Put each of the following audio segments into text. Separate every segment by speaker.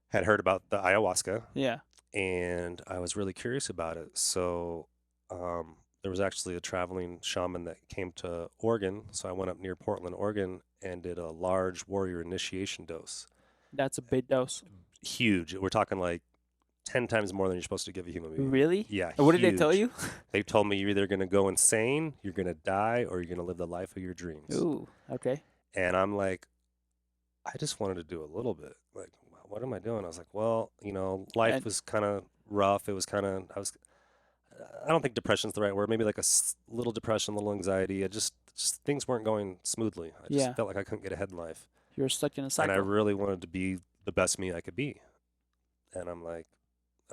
Speaker 1: had heard about the ayahuasca,
Speaker 2: Yeah.
Speaker 1: and I was really curious about it. So there was actually a traveling shaman that came to Oregon. So I went up near Portland, Oregon, and did a large warrior initiation dose.
Speaker 2: That's a big dose.
Speaker 1: Huge. We're talking like 10 times more than you're supposed to give a human being.
Speaker 2: Really?
Speaker 1: Yeah,
Speaker 2: And what did they tell
Speaker 1: huge.
Speaker 2: you?
Speaker 1: They told me you're either going to go insane, you're going to die, or you're going to live the life of your dreams.
Speaker 2: Ooh, okay.
Speaker 1: And I'm like, I just wanted to do a little bit. Like, what am I doing? I was like, well, life
Speaker 2: And
Speaker 1: was kind of rough. It was kind of, I don't think depression's the right word. Maybe like a little depression, a little anxiety. Just things weren't going smoothly. I just
Speaker 2: yeah,
Speaker 1: felt like I couldn't get ahead in life.
Speaker 2: you're stuck in a
Speaker 1: And I
Speaker 2: cycle.
Speaker 1: really wanted to be the best me I could be. And I'm like,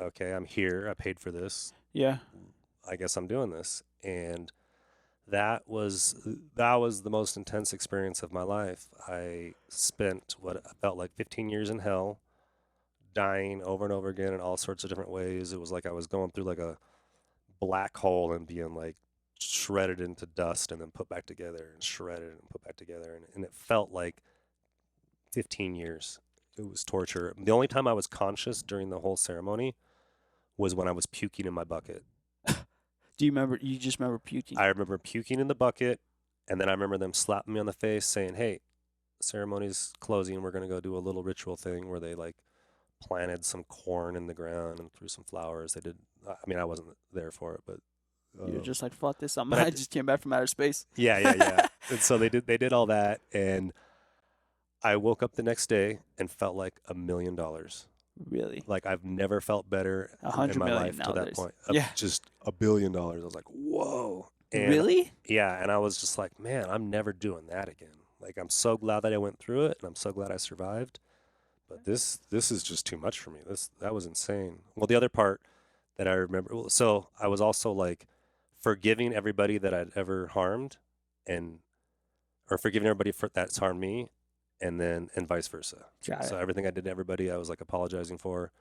Speaker 1: okay, I'm here. I paid for this.
Speaker 2: Yeah.
Speaker 1: I guess I'm doing this. And that was the most intense experience of my life. I spent what felt like 15 years in hell, dying over and over again in all sorts of different ways. It was like I was going through like a black hole and being like shredded into dust and then put back together and shredded and put back together. And it felt like 15 years. It was torture. The only time I was conscious during the whole ceremony was when I was puking in my bucket.
Speaker 2: Do you remember? You just remember puking.
Speaker 1: I remember puking in the bucket, and then I remember them slapping me on the face saying, "Hey, ceremony's closing. We're gonna go do a little ritual thing where they like planted some corn in the ground and threw some flowers. They did. I mean, I wasn't there for it,
Speaker 2: You're
Speaker 1: um,
Speaker 2: just like, fuck this.
Speaker 1: but
Speaker 2: I just came back from outer space.
Speaker 1: yeah, yeah, yeah. And so they did all that, and I woke up the next day and felt like $1 million.
Speaker 2: Really?
Speaker 1: Like I've never felt better
Speaker 2: A
Speaker 1: in
Speaker 2: hundred
Speaker 1: my
Speaker 2: million
Speaker 1: life to that
Speaker 2: nowadays.
Speaker 1: point.
Speaker 2: Yeah.
Speaker 1: Just $1 billion. I was like, whoa. And
Speaker 2: Really?
Speaker 1: yeah, and I was just like, man, I'm never doing that again. Like I'm so glad that I went through it, and I'm so glad I survived. But this is just too much for me. That was insane. Well, the other part that I remember, well, so I was also like forgiving everybody that I'd ever harmed, and or forgiving everybody that's harmed me, and vice versa.
Speaker 2: Got
Speaker 1: So
Speaker 2: it.
Speaker 1: everything I did to everybody, I was like apologizing for.